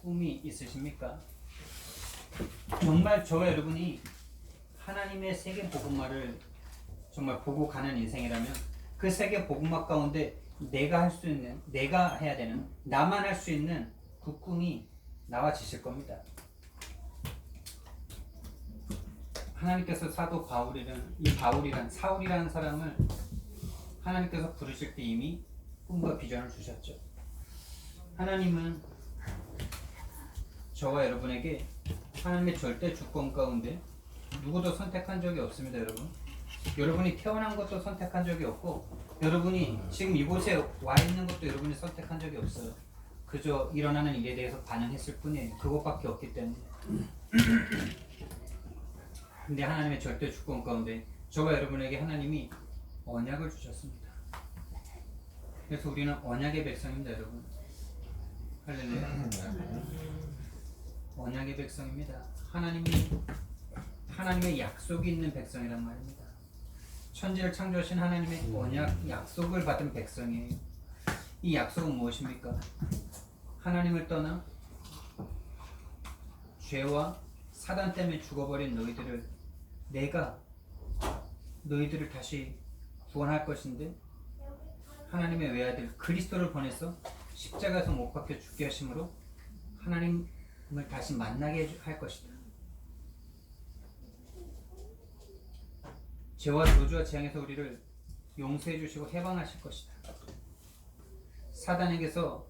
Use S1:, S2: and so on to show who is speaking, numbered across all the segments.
S1: 꿈이 있으십니까? 정말 저와 여러분이 하나님의 세계 복음화를 정말 보고 가는 인생이라면 그 세계 복음화 가운데 내가 할 수 있는, 내가 해야 되는, 나만 할 수 있는 그 꿈이 나와지실 겁니다. 하나님께서 사도 바울이란 사울이라는 사람을 하나님께서 부르실 때 이미 꿈과 비전을 주셨죠. 하나님은 저와 여러분에게 하나님의 절대 주권 가운데 누구도 선택한 적이 없습니다. 여러분이 태어난 것도 선택한 적이 없고, 여러분이 지금 이곳에 와 있는 것도 여러분이 선택한 적이 없어요. 그저 일어나는 일에 대해서 반응했을 뿐이에요. 그것밖에 없기 때문에. 근데 하나님의 절대 주권 가운데 저와 여러분에게 하나님이 언약을 주셨습니다. 그래서 우리는 언약의 백성입니다, 여러분. 할렐루야. 언약의 백성입니다. 하나님의 약속이 있는 백성이란 말입니다. 천지를 창조하신 하나님의 언약, 약속을 받은 백성이에요. 이 약속은 무엇입니까? 하나님을 떠나 죄와 사단 때문에 죽어버린 내가 너희들을 다시 구원할 것인데, 하나님의 외아들 그리스도를 보내서 십자가에서 못 박혀 죽게 하심으로 하나님을 다시 만나게 할 것이다. 죄와 저주와 재앙에서 우리를 용서해 주시고 해방하실 것이다. 사단에게서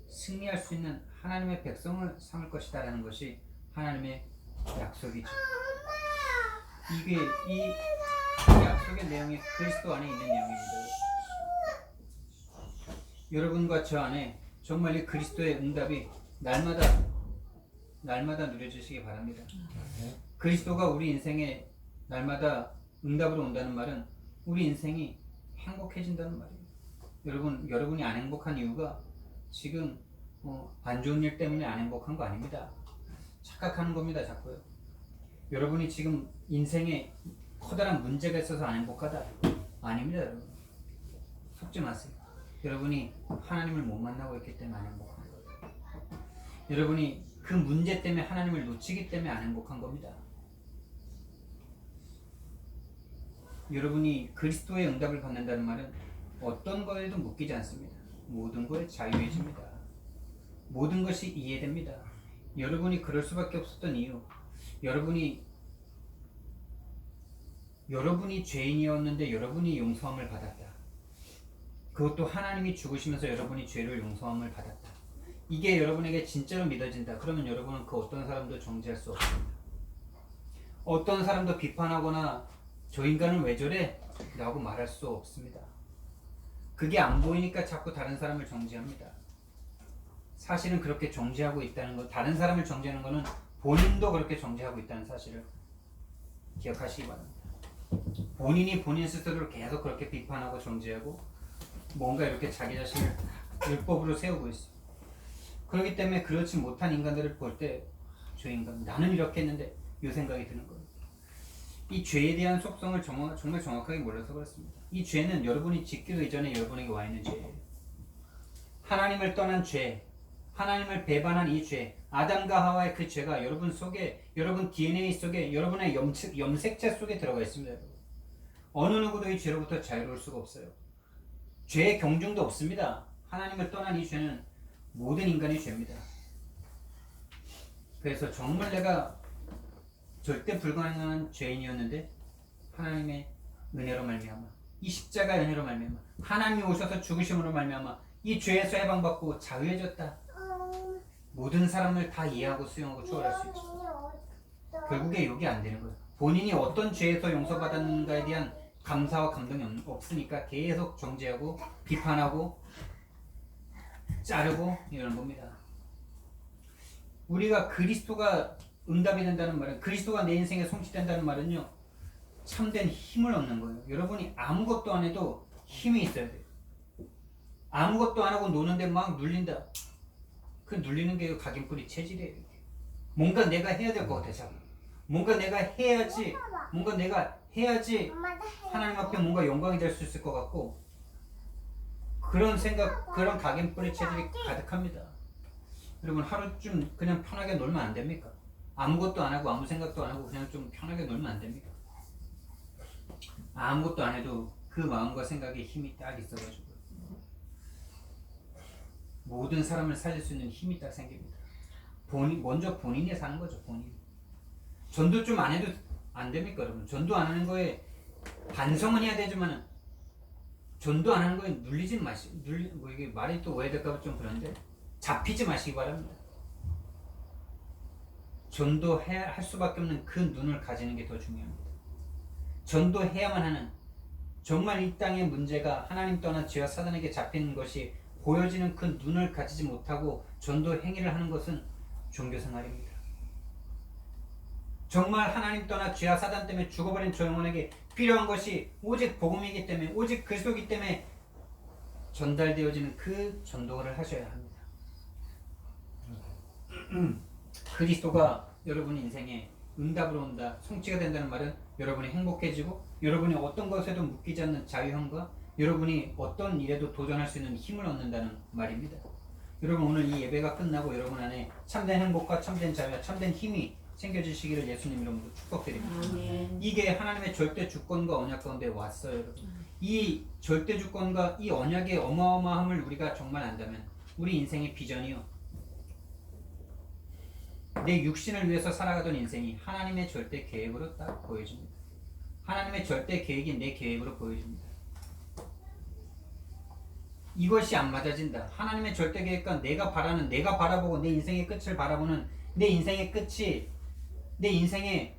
S1: 승리할 수 있는 하나님의 백성을 삼을 것이다 라는 것이 하나님의 약속이죠. 이 약속의 내용이 그리스도 안에 있는 내용입니다. 여러분과 저 안에 정말 이 그리스도의 응답이 날마다 누려지시기 바랍니다. 그리스도가 우리 인생에 날마다 응답으로 온다는 말은 우리 인생이 행복해진다는 말이에요. 여러분이 안 행복한 이유가 지금 안 좋은 일 때문에 안 행복한 거 아닙니다. 착각하는 겁니다, 자꾸요. 여러분이 지금 인생에 커다란 문제가 있어서 안 행복하다? 아닙니다, 여러분. 속지 마세요. 여러분이 하나님을 못 만나고 있기 때문에 안 행복한 거예요. 여러분이 그 문제 때문에 하나님을 놓치기 때문에 안 행복한 겁니다. 여러분이 그리스도의 응답을 받는다는 말은 어떤 거에도 묶이지 않습니다. 모든 거에 자유해집니다. 모든 것이 이해됩니다. 여러분이 그럴 수밖에 없었던 이유, 여러분이 죄인이었는데 여러분이 용서함을 받았다. 그것도 하나님이 죽으시면서 여러분이 죄를 용서함을 받았다. 이게 여러분에게 진짜로 믿어진다. 그러면 여러분은 그 어떤 사람도 정죄할 수 없습니다. 어떤 사람도 비판하거나 저 인간은 왜 저래? 라고 말할 수 없습니다. 그게 안 보이니까 자꾸 다른 사람을 정죄합니다. 사실은 그렇게 정죄하고 있다는 것, 다른 사람을 정죄하는 것은 본인도 그렇게 정죄하고 있다는 사실을 기억하시기 바랍니다. 본인이 본인 스스로를 계속 그렇게 비판하고 정죄하고 뭔가 이렇게 자기 자신을 율법으로 세우고 있어요. 그렇기 때문에 그렇지 못한 인간들을 볼 때 저 인간, 나는 이렇게 했는데 이 생각이 드는 거예요. 이 죄에 대한 속성을 정말 정확하게 몰라서 그렇습니다. 이 죄는 여러분이 짓기도 이전에 여러분에게 와 있는 죄예요. 하나님을 떠난 죄, 하나님을 배반한 이 죄, 아담과 하와의 그 죄가 여러분 속에, 여러분 DNA 속에, 여러분의 염색체 속에 들어가 있습니다. 어느 누구도 이 죄로부터 자유로울 수가 없어요. 죄의 경중도 없습니다. 하나님을 떠난 이 죄는 모든 인간의 죄입니다. 그래서 정말 내가 절대 불가능한 죄인이었는데 하나님의 은혜로 말미암아, 이 십자가의 은혜로 말미암아, 하나님이 오셔서 죽으심으로 말미암아 이 죄에서 해방받고 자유해졌다. 모든 사람을 다 이해하고 수용하고 추월할 수 있죠. 결국에 여기 안 되는 거예요. 본인이 어떤 죄에서 용서받았는가에 대한 감사와 감동이 없으니까 계속 정죄하고 비판하고 자르고 이러는 겁니다. 우리가 그리스도가 응답이 된다는 말은, 그리스도가 내 인생에 성취된다는 말은요, 참된 힘을 얻는 거예요. 여러분이 아무것도 안 해도 힘이 있어야 돼요. 아무것도 안 하고 노는데 막 눌린다. 그 눌리는 게 각인뿌리 체질이에요. 뭔가 내가 해야 될 것 같아, 자꾸. 뭔가 내가 해야지 하나님 앞에 뭔가 영광이 될 수 있을 것 같고, 그런 생각, 그런 각인뿌리 체질이 가득합니다. 여러분 하루쯤 그냥 편하게 놀면 안 됩니까? 아무것도 안 하고 아무 생각도 안 하고 그냥 좀 편하게 놀면 안 됩니까? 아무것도 안 해도 그 마음과 생각에 힘이 딱 있어가지고 모든 사람을 살릴 수 있는 힘이 딱 생깁니다. 먼저 본인이 사는 거죠. 본인. 전도 좀 안 해도 안 됩니까, 여러분? 전도 안 하는 거에 반성은 해야 되지만은 전도 안 하는 거에 눌리지 마시. 뭐 이게 말이 또 오해될까봐 좀 그런데 잡히지 마시기 바랍니다. 전도해야 할 수밖에 없는 그 눈을 가지는 게 더 중요합니다. 전도해야만 하는 정말 이 땅의 문제가 하나님 떠나 죄와 사단에게 잡히는 것이 보여지는 그 눈을 가지지 못하고 전도 행위를 하는 것은 종교생활입니다. 정말 하나님 떠나 죄와 사단 때문에 죽어버린 저 영혼에게 필요한 것이 오직 복음이기 때문에 오직 그리스도이기 때문에 전달되어지는 그 전도를 하셔야 합니다. 그리스도가 여러분 인생에 응답으로 온다, 성취가 된다는 말은 여러분이 행복해지고 여러분이 어떤 것에도 묶이지 않는 자유함과 여러분이 어떤 일에도 도전할 수 있는 힘을 얻는다는 말입니다. 여러분 오늘 이 예배가 끝나고 여러분 안에 참된 행복과 참된 자유와 참된 힘이 생겨지시기를 예수님 이름으로 축복드립니다. 이게 하나님의 절대 주권과 언약 가운데 왔어요, 여러분. 이 절대 주권과 이 언약의 어마어마함을 우리가 정말 안다면 우리 인생의 비전이요, 내 육신을 위해서 살아가던 인생이 하나님의 절대 계획으로 딱 보여집니다. 하나님의 절대 계획이 내 계획으로 보여집니다. 이것이 안 맞아진다. 하나님의 절대 계획과 내가 바라는, 내가 바라보고 내 인생의 끝을 바라보는 내 인생의 끝이, 내 인생에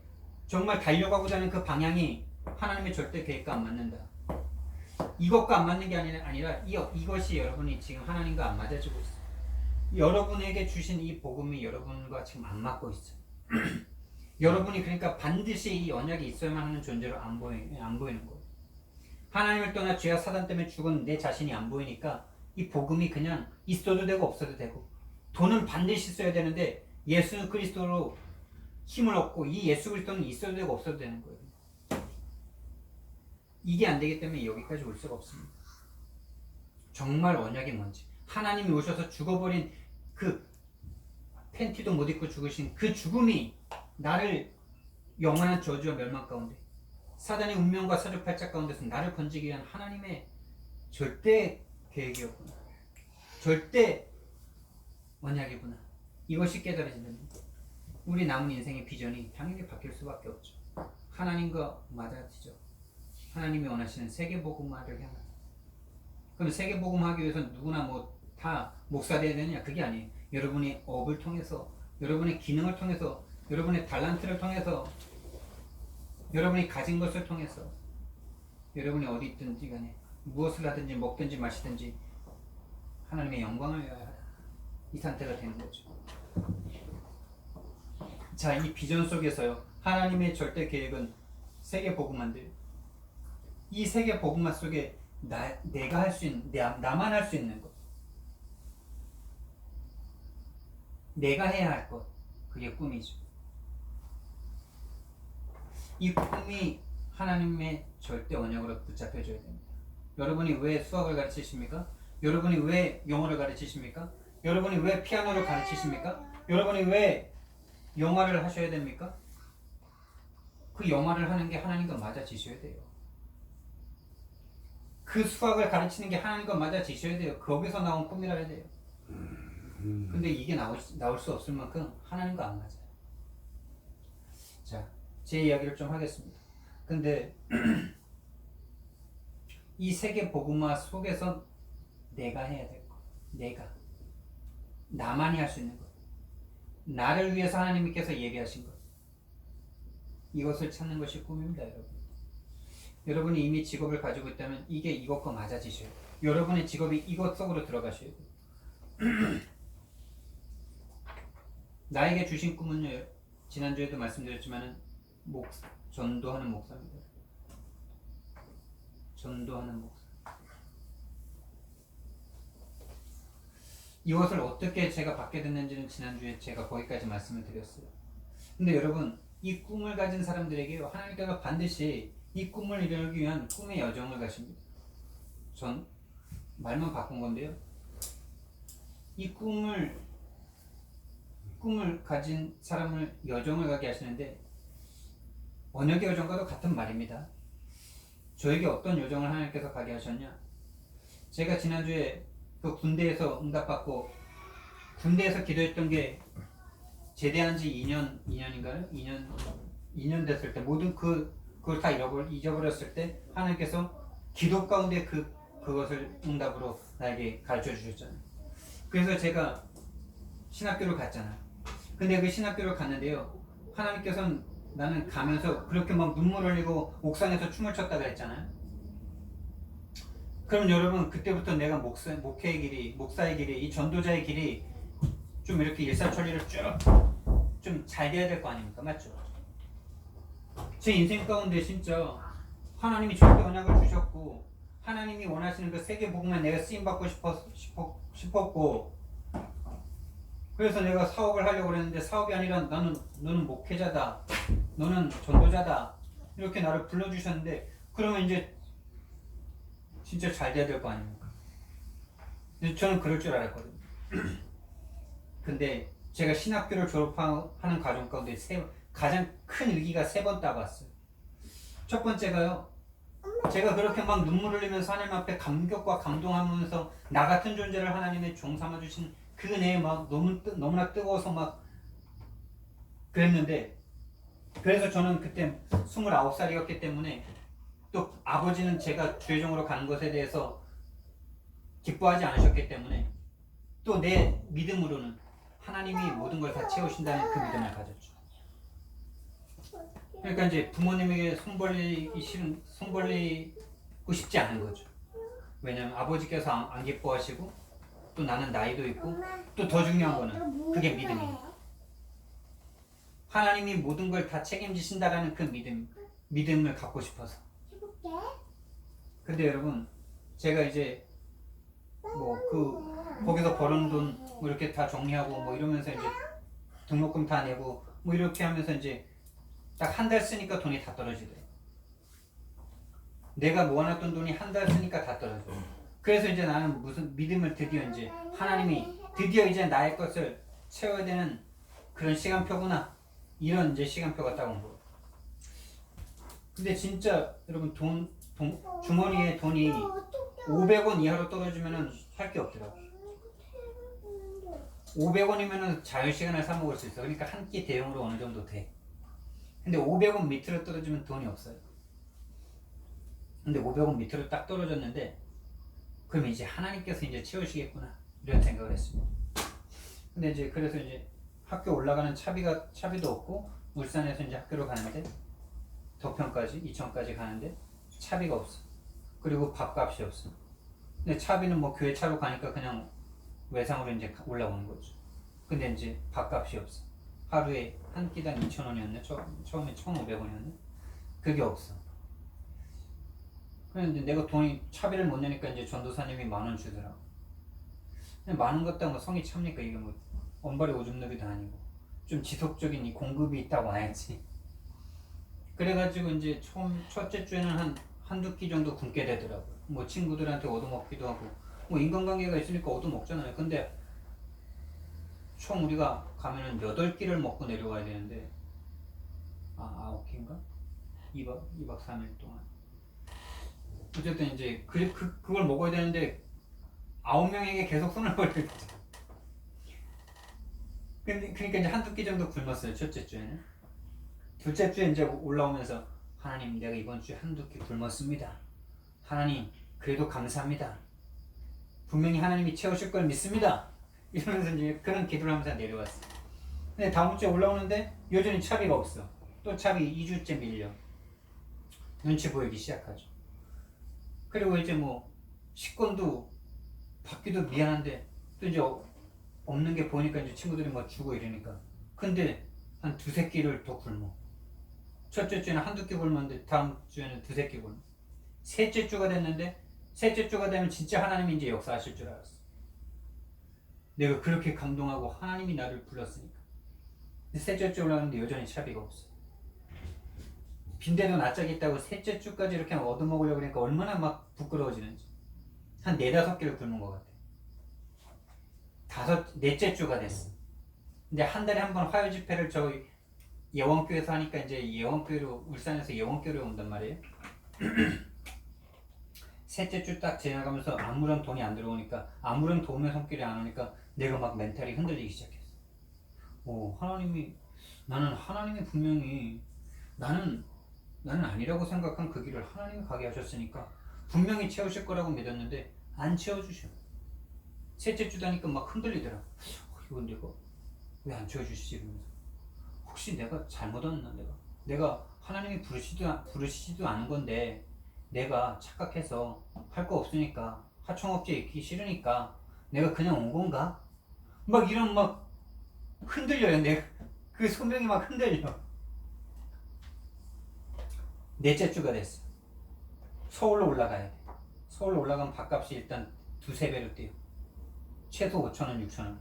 S1: 정말 달려가고자 하는 그 방향이 하나님의 절대 계획과 안 맞는다. 이것과 안 맞는 게 아니라 이것이 여러분이 지금 하나님과 안 맞아지고 있어요. 여러분에게 주신 이 복음이 여러분과 지금 안 맞고 있어요. 여러분이 그러니까 반드시 이 언약이 있어야만 하는 존재로 안 보이는 거예요. 하나님을 떠나 죄와 사단 때문에 죽은 내 자신이 안 보이니까 이 복음이 그냥 있어도 되고 없어도 되고, 돈은 반드시 써야 되는데 예수 그리스도로 힘을 얻고 이 예수 그리스도는 있어도 되고 없어도 되는 거예요. 이게 안 되기 때문에 여기까지 올 수가 없습니다. 정말 언약이 뭔지, 하나님이 오셔서 죽어버린 그 팬티도 못 입고 죽으신 그 죽음이 나를 영원한 저주와 멸망 가운데, 사단의 운명과 사주팔자 가운데서 나를 건지기 위한 하나님의 절대 계획이었구나, 절대 언약이구나, 이것이 깨달아진다면 우리 남은 인생의 비전이 당연히 바뀔 수밖에 없죠. 하나님과 맞아지죠. 하나님이 원하시는 세계복음화를 향한. 그럼 세계복음하기 위해서는 누구나 뭐 다 목사 되어야 되느냐? 그게 아니에요. 여러분이 업을 통해서, 여러분의 기능을 통해서, 여러분의 달란트를 통해서, 여러분이 가진 것을 통해서, 여러분이 어디 있든지 간에 무엇을 하든지 먹든지 마시든지 하나님의 영광을 위하여 하라. 이 상태가 되는 거죠. 자, 이 비전 속에서요, 하나님의 절대 계획은 세계 복음화인데요, 이 세계 복음화 속에 내가 할 수 있는, 나만 할 수 있는 것, 내가 해야 할 것, 그게 꿈이죠. 이 꿈이 하나님의 절대 언약으로 붙잡혀져야 됩니다. 여러분이 왜 수학을 가르치십니까? 여러분이 왜 영어를 가르치십니까? 여러분이 왜 피아노를 가르치십니까? 여러분이 왜 영화를 하셔야 됩니까? 그 영화를 하는 게 하나님과 맞아지셔야 돼요. 그 수학을 가르치는 게 하나님과 맞아지셔야 돼요. 거기서 나온 꿈이라 해야 돼요. 근데 이게 나올 수 없을 만큼 하나님과 안 맞아요. 자, 제 이야기를 좀 하겠습니다. 근데 이 세계 복음화 속에서 내가 해야 될 것, 나만이 할 수 있는 것, 나를 위해서 하나님께서 예비하신 것, 이것을 찾는 것이 꿈입니다, 여러분. 여러분이 이미 직업을 가지고 있다면 이게 이것과 맞아지셔야 돼요. 여러분의 직업이 이것 속으로 들어가셔야 돼요. 나에게 주신 꿈은요, 지난주에도 말씀드렸지만은 전도하는 목사입니다. 전도하는 목사. 이것을 어떻게 제가 받게 됐는지는 지난주에 제가 거기까지 말씀을 드렸어요. 근데 여러분, 이 꿈을 가진 사람들에게 하나님께서 반드시 이 꿈을 이루기 위한 꿈의 여정을 가십니다. 전 말만 바꾼 건데요, 이 꿈을 꿈을 가진 사람을 여정을 가게 하시는데 언약의 여정과도 같은 말입니다. 저에게 어떤 여정을 하나님께서 가게 하셨냐? 제가 지난주에 그 군대에서 응답받고 군대에서 기도했던 게 제대한 지 2년인가요? 2년 됐을 때 모든 그걸 다 잊어버렸을 때 하나님께서 기도 가운데 그것을 응답으로 나에게 가르쳐 주셨잖아요. 그래서 제가 신학교를 갔잖아요. 근데 그 신학교를 갔는데요. 하나님께서는 나는 가면서 그렇게 막 눈물 흘리고 옥상에서 춤을 췄다고 했잖아요. 그럼 여러분 그때부터 내가 목회의 길이, 목사의 길이, 이 전도자의 길이 좀 이렇게 일사천리를 쭉 좀 잘 돼야 될 거 아닙니까? 맞죠? 제 인생 가운데 진짜 하나님이 절대 언약을 주셨고 하나님이 원하시는 그 세계 복음에 내가 쓰임받고 싶었고 그래서 내가 사업을 하려고 그랬는데 사업이 아니라 너는 목회자다, 너는 전도자다 이렇게 나를 불러주셨는데 그러면 이제 진짜 잘 돼야 될 거 아닙니까? 근데 저는 그럴 줄 알았거든요. 근데 제가 신학교를 졸업하는 과정 가운데 가장 큰 위기가 3번 따봤어요. 첫 번째가요. 제가 그렇게 막 눈물 흘리면서 하나님 앞에 감격과 감동하면서 나 같은 존재를 하나님의 종 삼아주신 그 은혜에 막 너무나 뜨거워서 막 그랬는데 그래서 저는 그때 29살이었기 때문에 또 아버지는 제가 주의종으로 가는 것에 대해서 기뻐하지 않으셨기 때문에 또 내 믿음으로는 하나님이 모든 걸 다 채우신다는 그 믿음을 가졌죠. 그러니까 이제 부모님에게 손 벌리고 싶지 않은 거죠. 왜냐면 아버지께서 안 기뻐하시고 또 나는 나이도 있고 또 더 중요한 거는 그게 믿음이에요. 하나님이 모든 걸 다 책임지신다라는 그 믿음을 갖고 싶어서. 근데 여러분 제가 이제 거기서 벌은 돈 이렇게 다 정리하고 이러면서 이제 등록금 다 내고 이렇게 하면서 이제 딱 한 달 쓰니까 돈이 다 떨어지더라고요. 내가 모아놨던 돈이 한 달 쓰니까 다 떨어져요. 그래서 이제 나는 무슨 믿음을 드디어 이제 하나님이 드디어 이제 나의 것을 채워야 되는 그런 시간표구나 이런 이제 시간표가 딱 온 거예요. 근데 진짜 여러분 주머니에 돈이 500원 이하로 떨어지면은 할 게 없더라고요. 500원이면은 자유시간을 사 먹을 수 있어. 그러니까 한 끼 대용으로 어느 정도 돼. 근데 500원 밑으로 떨어지면 돈이 없어요. 근데 500원 밑으로 딱 떨어졌는데 그럼 이제 하나님께서 이제 채우시겠구나 이런 생각을 했습니다. 근데 이제 그래서 이제 학교 올라가는 차비도 없고 울산에서 이제 학교로 가는데 덕평까지 이천까지 가는데 차비가 없어. 그리고 밥값이 없어. 근데 차비는 교회 차로 가니까 그냥 외상으로 이제 올라오는 거죠. 근데 이제 밥값이 없어. 하루에 한 끼당 2,000원이었네. 처음에 1,500원이었네. 그게 없어. 그런데 내가 차비를 못 내니까 이제 전도사님이 10,000원 주더라고. 근데 10,000원 갖다가 성이 찹니까? 이게 엄발의 오줌 누기도 아니고 좀 지속적인 이 공급이 딱 와야지. 그래가지고 이제 첫째 주에는 한두 끼 정도 굶게 되더라고요. 친구들한테 얻어먹기도 하고 인간관계가 있으니까 얻어먹잖아요. 근데 총 우리가 가면은 8끼를 먹고 내려와야 되는데 9끼인가? 2박 3일 동안 어쨌든 이제 그걸 먹어야 되는데 9명에게 계속 손을 벌릴 때 그러니까 이제 한두 끼 정도 굶었어요. 첫째 주에는. 둘째 주에 이제 올라오면서 하나님 내가 이번 주에 한두 끼 굶었습니다. 하나님 그래도 감사합니다. 분명히 하나님이 채우실 걸 믿습니다. 이러면서 이제 그런 기도를 하면서 내려왔어요. 근데 다음 주에 올라오는데 여전히 차비가 없어. 또 차비 2주째 밀려. 눈치 보이기 시작하죠. 그리고 이제 식권도 받기도 미안한데 또 이제 없는 게 보니까 이제 친구들이 주고 이러니까. 근데 한 2-3끼를 더 굶어. 첫째 주에는 한두 끼 굶었는데 다음 주에는 2-3끼 굶어. 셋째 주가 됐는데 셋째 주가 되면 진짜 하나님이 이제 역사하실 줄 알았어. 내가 그렇게 감동하고 하나님이 나를 불렀으니까. 셋째 주 올라오는데 여전히 차비가 없어. 빈대도 낯짝이 있다고 셋째 주까지 이렇게 얻어먹으려고 그러니까 얼마나 막 부끄러워지는지. 한 4-5끼를 굶은 것 같아. 넷째 주가 됐어. 근데 한 달에 한 번 화요 집회를 저 예원교회에서 하니까 이제 예원교회로 울산에서 예원교회로 온단 말이에요. 셋째 주 딱 지나가면서 아무런 돈이 안 들어오니까 아무런 도움의 손길이 안 오니까 내가 막 멘탈이 흔들리기 시작했어. 오, 나는 하나님이 분명히 나는 아니라고 생각한 그 길을 하나님이 가게 하셨으니까 분명히 채우실 거라고 믿었는데 안 채워주셔. 셋째 주다니까 막 흔들리더라. 이건 내가 왜 안 채워주시지 이러면서 혹시 내가 잘못 왔나 내가 하나님이 부르시지도 않은 건데 내가 착각해서 할 거 없으니까 하청업체 있기 싫으니까 내가 그냥 온 건가? 막 이런 막 흔들려요. 내가 그 소명이 막 흔들려. 넷째 주가 됐어. 서울로 올라가야 돼. 서울로 올라가면 밥값이 일단 두세 배로 뛰어. 최소 5,000원, 6,000원.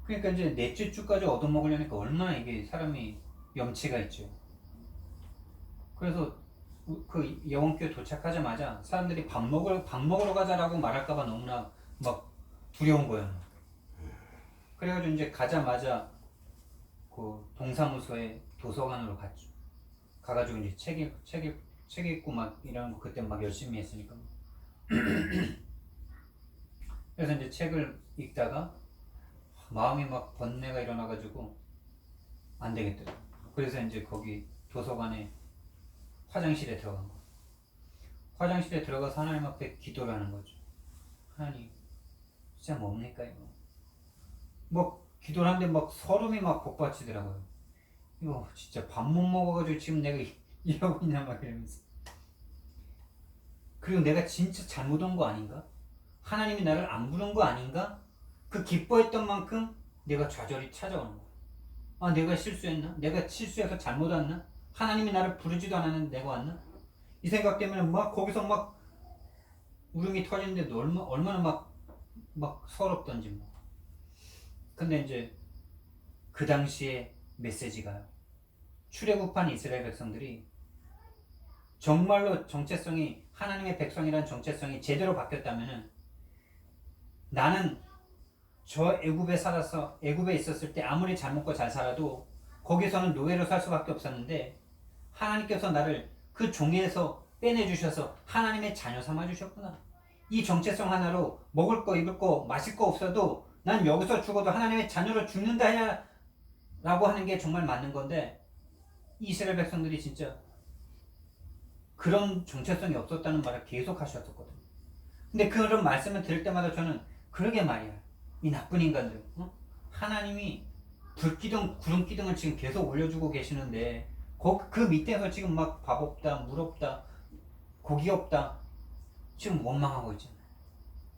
S1: 그러니까 이제 넷째 주까지 얻어먹으려니까 얼마나 이게 사람이 염치가 있죠. 그래서 그 예원교회 도착하자마자 사람들이 밥 먹으러 가자라고 말할까봐 너무나 막 두려운 거예요. 그래가지고 이제 가자마자 그 동사무소에 도서관으로 갔죠. 가가지고 이제 책 읽고 막 이런 거 그때 막 열심히 했으니까. 그래서 이제 책을 읽다가 마음이 막 번뇌가 일어나가지고 안 되겠더라고. 그래서 이제 거기 도서관에 화장실에 들어간 거. 화장실에 들어가서 하나님 앞에 기도를 하는 거죠. 하나님, 진짜 뭡니까 이거? 뭐 기도를 하는데 막 서름이 막 복받치더라고요. 이거 진짜 밥 못 먹어가지고 지금 내가 이러고 있나 막 이러면서. 그리고 내가 진짜 잘못 온 거 아닌가? 하나님이 나를 안 부른 거 아닌가? 그 기뻐했던 만큼 내가 좌절이 찾아오는 거야. 아, 내가 실수했나? 내가 실수해서 잘못 왔나? 하나님이 나를 부르지도 않았는데 내가 왔나? 이 생각 때문에 막 거기서 막 울음이 터지는데 얼마나 막 서럽던지 뭐. 근데 이제 그 당시에 메시지가요. 출애굽한 이스라엘 백성들이 정말로 정체성이 하나님의 백성이란 정체성이 제대로 바뀌었다면은 나는 저 애굽에 있었을 때 아무리 잘 먹고 잘 살아도 거기서는 노예로 살 수밖에 없었는데 하나님께서 나를 그 종에서 빼내주셔서 하나님의 자녀 삼아 주셨구나. 이 정체성 하나로 먹을 거 입을 거 마실 거 없어도 난 여기서 죽어도 하나님의 자녀로 죽는다 라고 하는 게 정말 맞는 건데 이스라엘 백성들이 진짜 그런 정체성이 없었다는 말을 계속 하셨었거든요. 근데 그런 말씀을 들을 때마다 저는 그러게 말이야. 이 나쁜 인간들. 하나님이 불기둥, 구름기둥을 지금 계속 올려주고 계시는데 그 밑에서 지금 막 밥 없다, 물 없다, 고기 없다 지금 원망하고 있잖아요.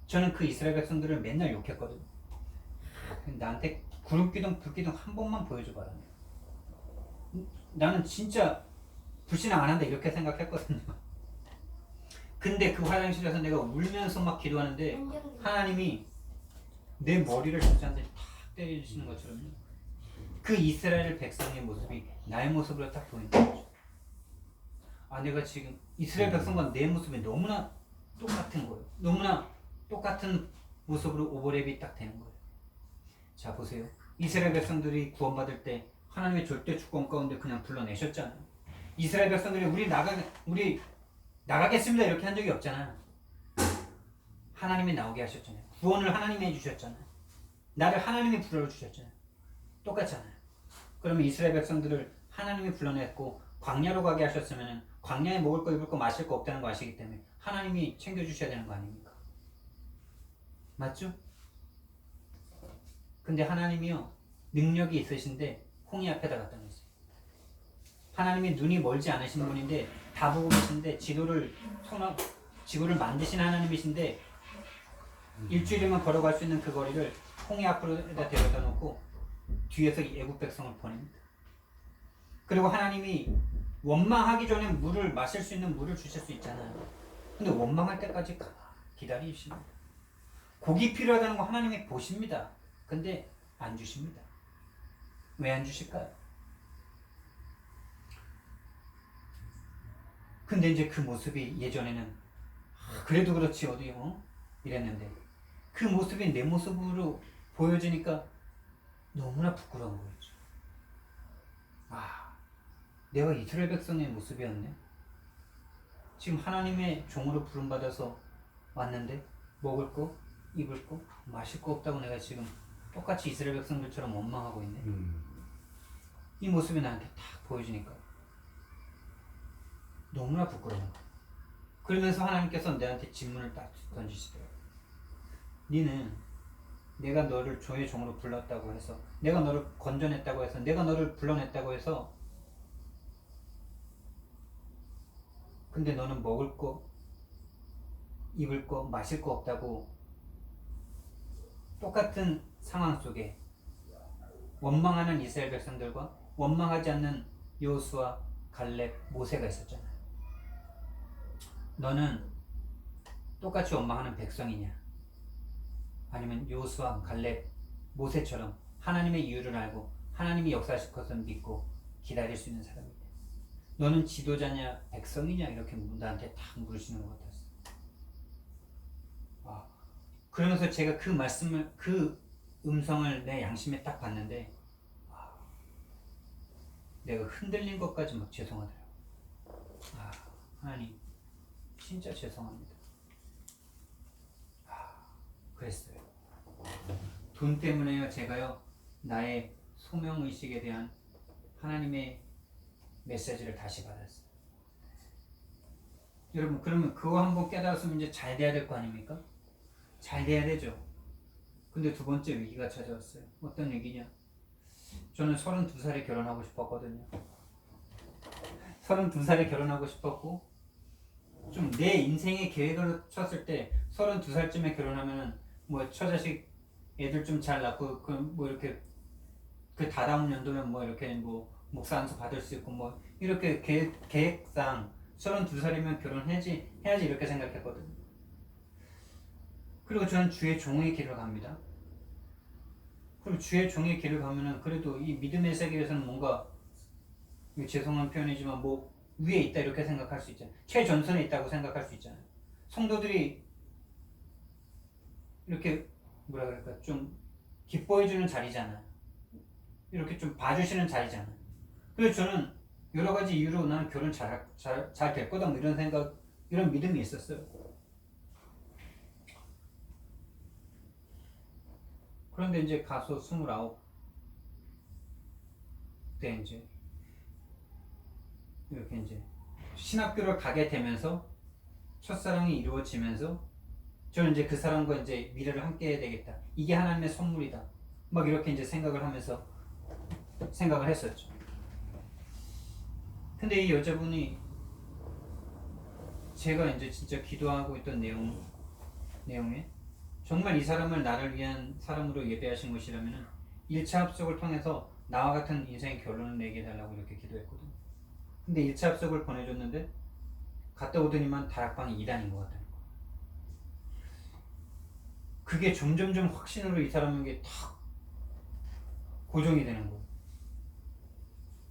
S1: 저는 그 이스라엘 백성들을 맨날 욕했거든요. 나한테 구름기둥, 불기둥 한 번만 보여줘봐라. 나는 진짜 불신앙 안 한다 이렇게 생각했거든요. 근데 그 화장실에서 내가 울면서 막 기도하는데 하나님이 내 머리를 진짜 탁 때려주시는 것처럼요. 그 이스라엘 백성의 모습이 나의 모습으로 딱 보이는 거죠. 아, 내가 지금 이스라엘 백성과 내 모습이 너무나 똑같은 거예요. 너무나 똑같은 모습으로 오버랩이 딱 되는 거예요. 자, 보세요. 이스라엘 백성들이 구원받을 때 하나님의 절대 주권 가운데 그냥 불러내셨잖아요. 이스라엘 백성들이 우리 나가겠습니다 이렇게 한 적이 없잖아요. 하나님이 나오게 하셨잖아요. 구원을 하나님이 해주셨잖아요. 나를 하나님이 불러주셨잖아요. 똑같잖아요. 그러면 이스라엘 백성들을 하나님이 불러냈고 광야로 가게 하셨으면 광야에 먹을 거 입을 거 마실 거 없다는 거 아시기 때문에 하나님이 챙겨주셔야 되는 거 아닙니까? 맞죠? 근데 하나님이요 능력이 있으신데 홍해 앞에다 갖다 놓으세요. 하나님이 눈이 멀지 않으신 분인데 다 보고 계신데 지구를 만드신 하나님이신데 일주일이면 걸어갈 수 있는 그 거리를 홍해 앞으로다 데려다 놓고 뒤에서 애국 백성을 보냅니다. 그리고 하나님이 원망하기 전에 물을 마실 수 있는 물을 주실 수 있잖아요. 근데 원망할 때까지 기다리십니다. 고기 필요하다는 거 하나님이 보십니다. 근데 안 주십니다. 왜 안 주실까요? 근데 이제 그 모습이 예전에는 그래도 그렇지 어디 이랬는데 그 모습이 내 모습으로 보여지니까 너무나 부끄러운 거였죠. 아, 내가 이스라엘 백성의 모습이었네. 지금 하나님의 종으로 부름받아서 왔는데 먹을 거, 입을 거, 마실 거 없다고 내가 지금 똑같이 이스라엘 백성들처럼 원망하고 있네. 이 모습이 나한테 딱 보여지니까 너무나 부끄러운 거야. 그러면서 하나님께서 내한테 질문을 딱 던지시더라고요. 니는 내가 너를 주의 종으로 불렀다고 해서, 내가 너를 건져냈다고 해서, 내가 너를 불러냈다고 해서, 근데 너는 먹을 거, 입을 거, 마실 거 없다고 똑같은 상황 속에 원망하는 이스라엘 백성들과 원망하지 않는 여호수아, 갈렙, 모세가 있었잖아요. 너는 똑같이 원망하는 백성이냐? 아니면 여호수아, 갈렙, 모세처럼 하나님의 이유를 알고 하나님이 역사하실 것을 믿고 기다릴 수 있는 사람이냐? 너는 지도자냐, 백성이냐? 이렇게 나한테 딱 물으시는 것 같았어요. 그러면서 제가 그 말씀을, 그 음성을 내 양심에 딱 봤는데 내가 흔들린 것까지 막 죄송하더라고요. 하나님 진짜 죄송합니다. 그랬어요. 돈 때문에요, 제가요, 나의 소명의식에 대한 하나님의 메시지를 다시 받았어요. 여러분, 그러면 그거 한번 깨달았으면 이제 잘 돼야 될 거 아닙니까? 잘 돼야 되죠. 근데 두 번째 위기가 찾아왔어요. 어떤 위기냐? 저는 32살에 결혼하고 싶었거든요. 32살에 결혼하고 싶었고, 좀 내 인생의 계획을 쳤을 때 32살쯤에 결혼하면은 뭐 처자식 애들 좀 잘 낳고 뭐 이렇게 그 다다음 연도면 뭐 이렇게 뭐 목사 안수 받을 수 있고 뭐 이렇게 계획상 32살이면 결혼해야지 이렇게 생각했거든요. 그리고 저는 주의 종의 길을 갑니다. 그리고 주의 종의 길을 가면은 그래도 이 믿음의 세계에서는 뭔가, 죄송한 표현이지만 뭐 위에 있다 이렇게 생각할 수 있잖아요. 최전선에 있다고 생각할 수 있잖아요. 성도들이 이렇게 뭐라 그럴까, 좀 기뻐해주는 자리잖아요. 이렇게 좀 봐주시는 자리잖아요. 그래서 저는 여러 가지 이유로 나는 결혼 잘 될 거다 뭐 이런 생각, 이런 믿음이 있었어요. 그런데 이제 가서 29때 이제 이렇게 이제 신학교를 가게 되면서 첫사랑이 이루어지면서 저는 이제 그 사람과 이제 미래를 함께 해야 되겠다. 이게 하나님의 선물이다. 막 이렇게 이제 생각을 했었죠. 근데 이 여자분이 제가 이제 진짜 기도하고 있던 내용에 정말 이 사람을 나를 위한 사람으로 예배하신 것이라면 1차 합숙을 통해서 나와 같은 인생의 결론을 내게 해달라고 이렇게 기도했거든요. 근데 1차 합숙을 보내줬는데 갔다 오더니만 다락방이 2단인 것 같다는 거. 그게 점점점 확신으로 이 사람에게 탁 고정이 되는 거예요.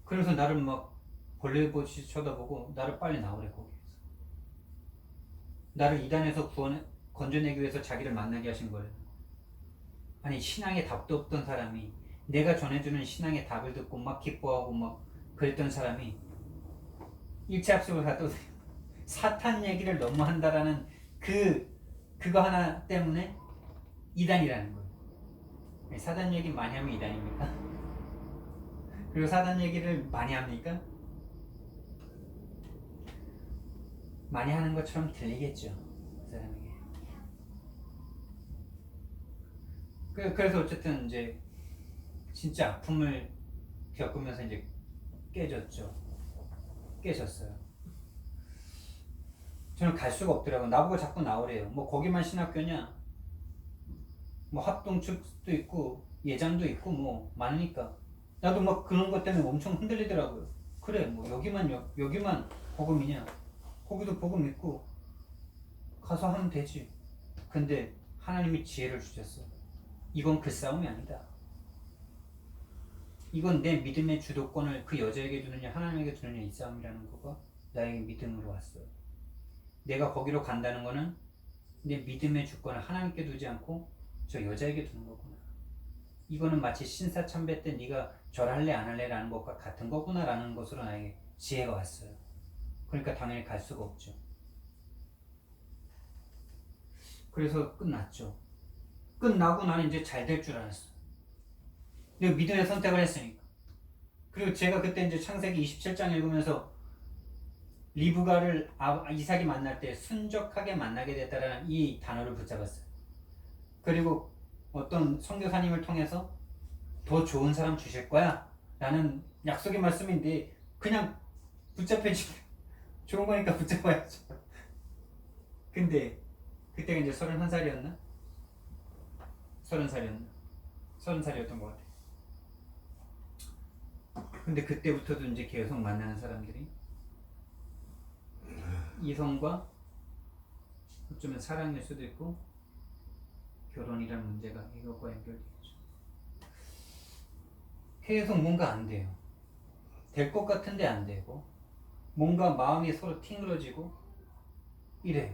S1: 그래서 나를 막 벌레보듯이 쳐다보고 나를 빨리 나오래, 거기에서. 나를 2단에서 건져내기 위해서 자기를 만나게 하신 거예요. 아니, 신앙에 답도 없던 사람이, 내가 전해주는 신앙의 답을 듣고 막 기뻐하고 막 그랬던 사람이 1차 합숙을 갔다 오세요. 사탄 얘기를 너무 한다라는 그거 하나 때문에 2단이라는 거예요. 사단 얘기 많이 하면 2단입니까? 그리고 사단 얘기를 많이 합니까? 많이 하는 것처럼 들리겠죠, 그 사람에게. 그래서 어쨌든 이제 진짜 아픔을 겪으면서 이제 깨졌어요. 저는 갈 수가 없더라고요. 나보고 자꾸 나오래요. 뭐 거기만 신학교냐? 뭐 합동축도 있고 예장도 있고 뭐 많으니까. 나도 막 그런 것 때문에 엄청 흔들리더라고요. 그래, 뭐 여기만 복음이냐? 거기도 복음 있고 가서 하면 되지. 근데 하나님이 지혜를 주셨어. 이건 그 싸움이 아니다. 이건 내 믿음의 주도권을 그 여자에게 두느냐 하나님에게 두느냐, 이 싸움이라는 거가 나에게 믿음으로 왔어요. 내가 거기로 간다는 거는 내 믿음의 주권을 하나님께 두지 않고 저 여자에게 두는 거구나. 이거는 마치 신사참배 때 네가 절할래 안 할래라는 것과 같은 거구나라는 것으로 나에게 지혜가 왔어요. 그러니까 당연히 갈 수가 없죠. 그래서 끝났죠. 끝나고 나는 이제 잘 될 줄 알았어. 내가 믿음의 선택을 했으니까. 그리고 제가 그때 이제 창세기 27장 읽으면서 리브가를 이삭이 만날 때 순적하게 만나게 됐다라는 이 단어를 붙잡았어요. 그리고 어떤 선교사님을 통해서 더 좋은 사람 주실 거야 라는 약속의 말씀인데 그냥 붙잡혀지 좋은 거니까 붙잡아야죠. 근데 그때가 이제 31살이었나? 30살이었나? 30살이었던 것 같아. 근데 그때부터도 이제 계속 만나는 사람들이 이성과 어쩌면 사랑일 수도 있고 결혼이라는 문제가 이것과 연결되겠죠. 계속 뭔가 안 돼요. 될 것 같은데 안 되고 뭔가 마음이 서로 팅그러지고 이래요.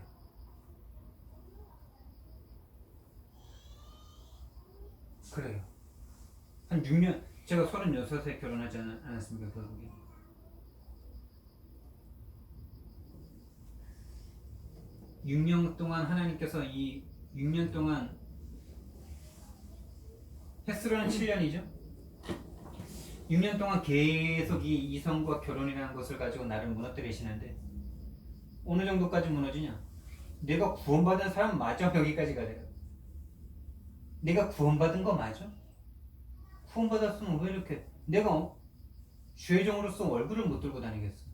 S1: 그래요. 한 6년, 제가 36에 결혼하지 않았습니까, 결국에. 6년 동안 하나님께서 이 6년 동안 횟수로는 7년이죠. 6년 동안 계속 이 이성과 결혼이라는 것을 가지고 나를 무너뜨리시는데 어느 정도까지 무너지냐? 내가 구원받은 사람 맞아? 여기까지 가더라. 내가 구원받은 거 맞아? 구원받았으면 왜 이렇게 내가 죄종으로서 얼굴을 못 들고 다니겠어?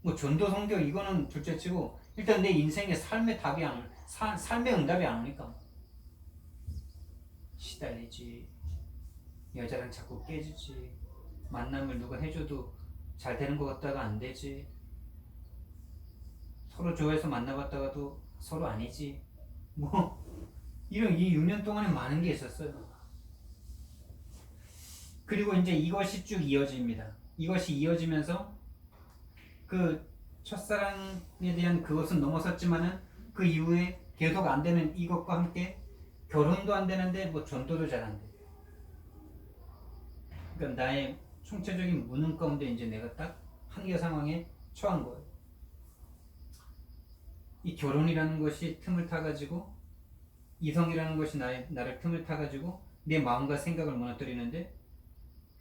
S1: 뭐 전도 성경 이거는 둘째치고 일단 내 인생의 삶의 답이 안 올, 삶의 응답이 안 오니까 시달리지, 여자랑 자꾸 깨지지, 만남을 누가 해줘도 잘 되는 것 같다가 안 되지, 서로 좋아해서 만나봤다가도 서로 아니지, 뭐 이런 이 6년 동안에 많은 게 있었어요. 그리고 이제 이것이 쭉 이어집니다. 이것이 이어지면서 그 첫사랑에 대한 그것은 넘어섰지만은 그 이후에 계속 안 되는 이것과 함께 결혼도 안 되는데 뭐 전도도 잘 안 돼. 그러니까 나의 총체적인 무능 가운데 이제 내가 딱 한계 상황에 처한 거예요. 이 결혼이라는 것이 틈을 타가지고 이성이라는 것이 나를 틈을 타가지고 내 마음과 생각을 무너뜨리는데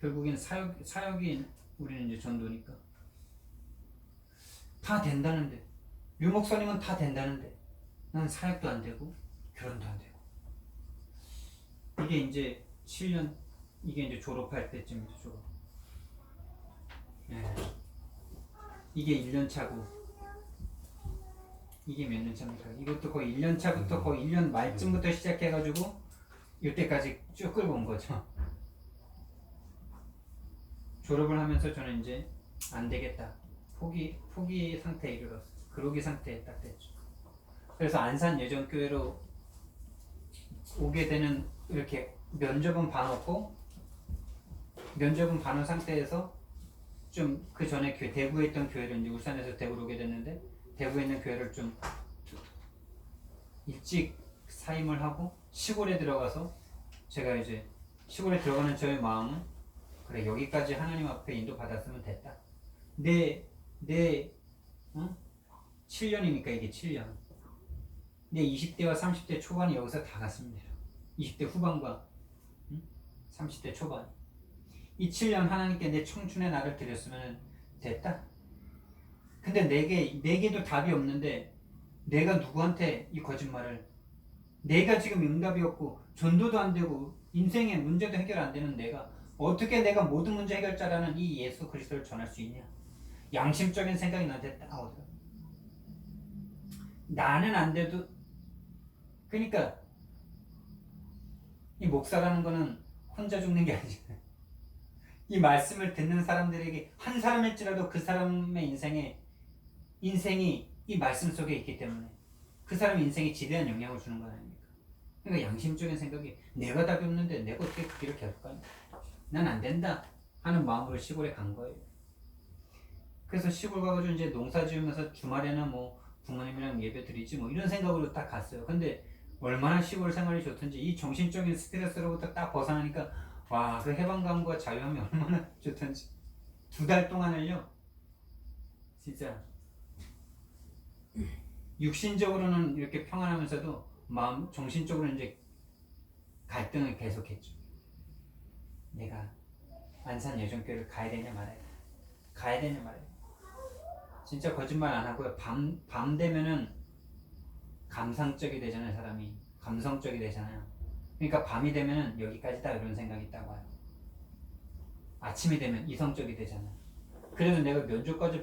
S1: 결국엔 사역이 우리는 이제 전도니까 다 된다는데 류 목사님은 다 된다는데 난 사역도 안 되고 결혼도 안 되고 이게 이제 7년 이게 이제 졸업할 때쯤이죠. 졸업. 네. 이게 1년 차고 이게 몇 년 차입니까? 이것도 거의 1년 차부터 거의 1년 말쯤부터 시작해가지고 이때까지 쭉 끌고 온 거죠. 졸업을 하면서 저는 이제 안 되겠다. 포기 상태에 이르렀어요. 그러기 상태에 딱 됐죠. 그래서 안산 예전교회로 오게 되는 이렇게 면접은 봐놓고 면접은 봐놓은 상태에서 좀 그 전에 대구에 있던 교회를 이제 울산에서 대구로 오게 됐는데 대구에 있는 교회를 좀 일찍 사임을 하고 시골에 들어가서 제가 이제 시골에 들어가는 저의 마음은 그래 여기까지 하나님 앞에 인도 받았으면 됐다. 내 7년이니까 이게 7년. 내 20대와 30대 초반이 여기서 다 갔습니다. 20대 후반과 30대 초반. 이 7년 하나님께 내 청춘의 나를 드렸으면 됐다. 근데 내게도 답이 없는데 내가 누구한테 이 거짓말을 내가 지금 응답이 없고 전도도 안 되고 인생의 문제도 해결 안 되는 내가 어떻게 내가 모든 문제 해결자라는 이 예수 그리스도를 전할 수 있냐? 양심적인 생각이 나한테 딱 오더라고. 나는 안 돼도 그러니까 이 목사라는 거는 혼자 죽는 게 아니잖아요. 이 말씀을 듣는 사람들에게 한 사람일지라도 그 사람의 인생이 이 말씀 속에 있기 때문에 그 사람의 인생에 지대한 영향을 주는 거 아닙니까? 그러니까 양심적인 생각이 내가 답이 없는데 내가 어떻게 그 길을 계속 가냐? 난 안 된다 하는 마음으로 시골에 간 거예요. 그래서 시골 가가지고 이제 농사 지으면서 주말에는 뭐 부모님이랑 예배 드리지 뭐 이런 생각으로 딱 갔어요. 근데 얼마나 시골 생활이 좋든지 이 정신적인 스트레스로부터 딱 벗어나니까 와, 그 해방감과 자유함이 얼마나 좋든지 2달 동안을요 진짜 육신적으로는 이렇게 평안하면서도 마음 정신적으로는 이제 갈등을 계속했죠. 내가 안산 예전교회를 가야 되냐 말아야 돼. 가야 되냐 말아야 돼. 진짜 거짓말 안 하고요. 밤 되면은 감상적이 되잖아요. 사람이 감성적이 되잖아요. 그러니까 밤이 되면은 여기까지다 이런 생각이 있다고 해요. 아침이 되면 이성적이 되잖아요. 그래도 내가 면접까지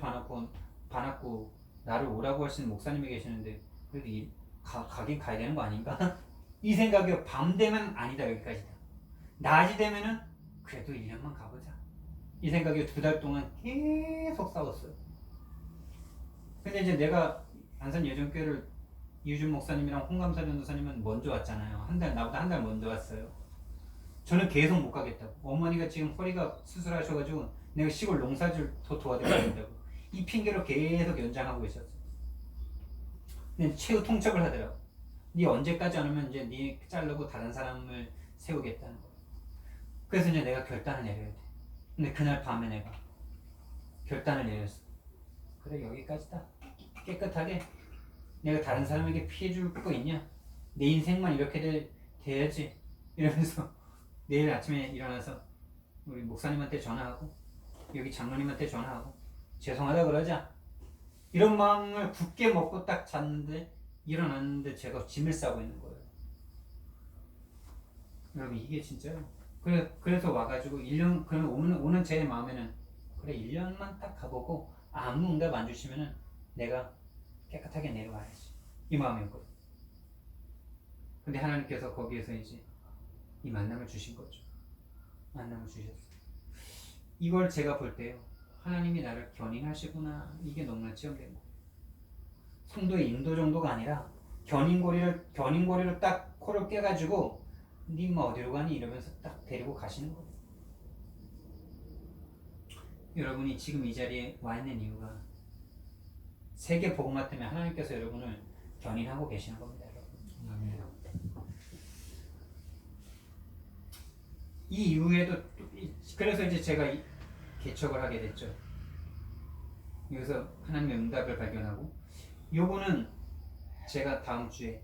S1: 봐놨고 나를 오라고 하시는 목사님이 계시는데 그래도 가긴 가야 되는 거 아닌가? 이 생각이요. 밤 되면 아니다 여기까지다. 낮이 되면은 그래도 1년만 가보자. 이 생각이 2달 동안 계속 싸웠어요. 근데 이제 내가 안산 예전교회를 이유준 목사님이랑 홍감사 전도사님은 먼저 왔잖아요. 나보다 한 달 먼저 왔어요. 저는 계속 못 가겠다고. 어머니가 지금 허리가 수술하셔가지고 내가 시골 농사를 더 도와드려야 된다고. 이 핑계로 계속 연장하고 있었어요. 근데 최후 통첩을 하더라고. 네 언제까지 안 오면 이제 네 자르고 다른 사람을 세우겠다는 거. 그래서 이제 내가 결단을 내려야 돼. 근데 그날 밤에 내가 결단을 내렸어. 그래 여기까지다. 깨끗하게 내가 다른 사람에게 피해 줄 거 있냐? 내 인생만 이렇게 돼야지. 이러면서 내일 아침에 일어나서 우리 목사님한테 전화하고 여기 장로님한테 전화하고 죄송하다 그러자. 이런 마음을 굳게 먹고 딱 잤는데 일어났는데 제가 짐을 싸고 있는 거예요. 여러분 이게 진짜요. 그래서 와가지고 1년 그러면 오는 제 마음에는 그래 1년만 딱 가보고 아무 응답 안 주시면은 내가 깨끗하게 내려와야지 이 마음이었거든. 근데 하나님께서 거기에서 이제 이 만남을 주신 거죠. 만남을 주셨어요. 이걸 제가 볼 때요 하나님이 나를 견인하시구나 이게 너무나 체험된 거예요. 성도의 인도 정도가 아니라 견인고리로 딱 코를 깨가지고 니 뭐 어디로 가니 이러면서 딱 데리고 가시는 거예요. 여러분이 지금 이 자리에 와 있는 이유가 세계 복음화 때문에 하나님께서 여러분을 견인하고 계시는 겁니다. 여러분.
S2: 아멘.
S1: 이 이후에도 그래서 이제 제가 개척을 하게 됐죠. 여기서 하나님의 응답을 발견하고 요거는 제가 다음 주에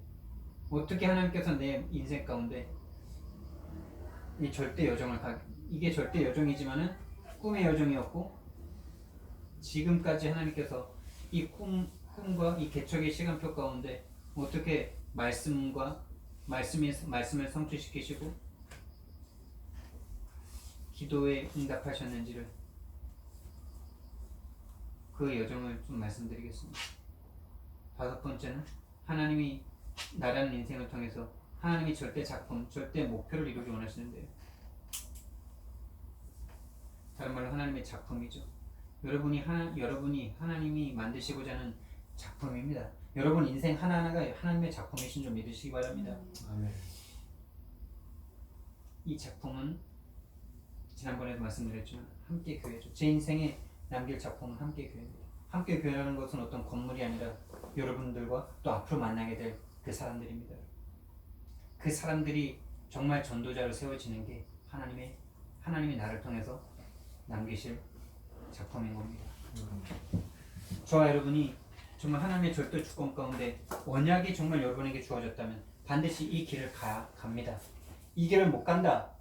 S1: 어떻게 하나님께서 내 인생 가운데 이 절대 여정을 이게 절대 여정이지만은 꿈의 여정이었고 지금까지 하나님께서 이 꿈과 이 개척의 시간표 가운데 어떻게 말씀을 성취시키시고 기도에 응답하셨는지를 그 여정을 좀 말씀드리겠습니다. 5번째는 하나님이 나라는 인생을 통해서 하나님이 절대 작품, 절대 목표를 이루기 원하시는데요. 다른 말로 하나님의 작품이죠. 여러분이 하나님이 만드시고자 하는 작품입니다. 여러분 인생 하나하나가 하나님의 작품이신 줄 믿으시기 바랍니다.
S2: 아멘.
S1: 이 작품은 지난번에도 말씀드렸지만 함께 교회죠. 제 인생에 남길 작품은 함께 교회입니다. 함께 교회라는 것은 어떤 건물이 아니라 여러분들과 또 앞으로 만나게 될 그 사람들입니다. 그 사람들이 정말 전도자로 세워지는 게 하나님이 나를 통해서 남기실 작품인 겁니다. 저와 여러분이 정말 하나님의 절대 주권 가운데 언약이 정말 여러분에게 주어졌다면 반드시 이 길을 갑니다. 이 길을 못 간다.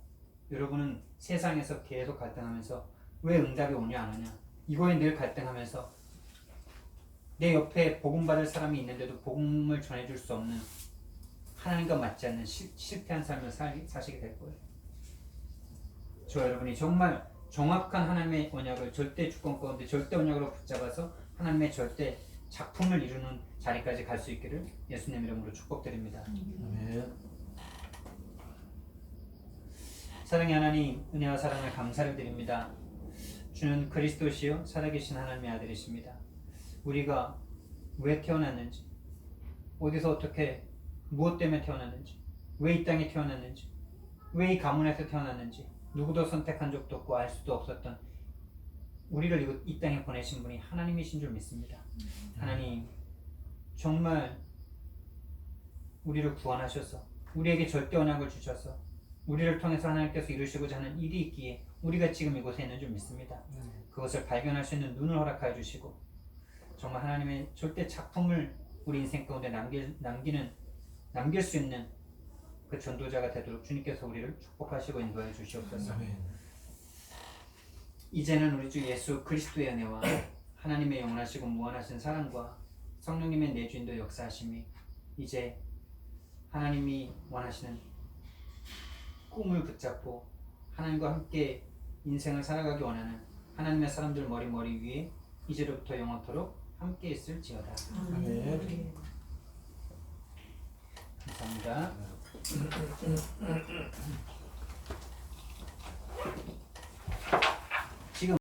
S1: 여러분은 세상에서 계속 갈등하면서 왜 응답이 오냐 안 오냐 이거에 늘 갈등하면서 내 옆에 복음 받을 사람이 있는데도 복음을 전해줄 수 없는 하나님과 맞지 않는 실패한 삶을 사시게 될 거예요. 저 여러분이 정말 정확한 하나님의 언약을 절대 주권 가운데 절대 언약으로 붙잡아서 하나님의 절대 작품을 이루는 자리까지 갈 수 있기를 예수님 이름으로 축복드립니다.
S2: 아멘.
S1: 사랑의 하나님, 은혜와 사랑을 감사를 드립니다. 주는 그리스도시요 살아계신 하나님의 아들이십니다. 우리가 왜 태어났는지, 어디서 어떻게 무엇 때문에 태어났는지, 왜 이 땅에 태어났는지, 왜 이 가문에서 태어났는지 누구도 선택한 적도 없고 알 수도 없었던 우리를 이 땅에 보내신 분이 하나님이신 줄 믿습니다. 하나님, 정말 우리를 구원하셔서 우리에게 절대 언약을 주셔서 우리를 통해서 하나님께서 이루시고자 하는 일이 있기에 우리가 지금 이곳에 있는 줄 믿습니다. 그것을 발견할 수 있는 눈을 허락하여 주시고 정말 하나님의 절대 작품을 우리 인생 가운데 남길 수 있는 그 전도자가 되도록 주님께서 우리를 축복하시고 인도하여 주시옵소서. 이제는 우리 주 예수 그리스도의 은혜와 하나님의 영원하시고 무한하신 사랑과 성령님의 내주인도 역사하심이 이제 하나님이 원하시는 꿈을 붙잡고 하나님과 함께 인생을 살아가기 원하는 하나님의 사람들 머리 위에 이제로부터 영원토록 함께 있을지어다.
S2: 아멘.
S1: 감사합니다.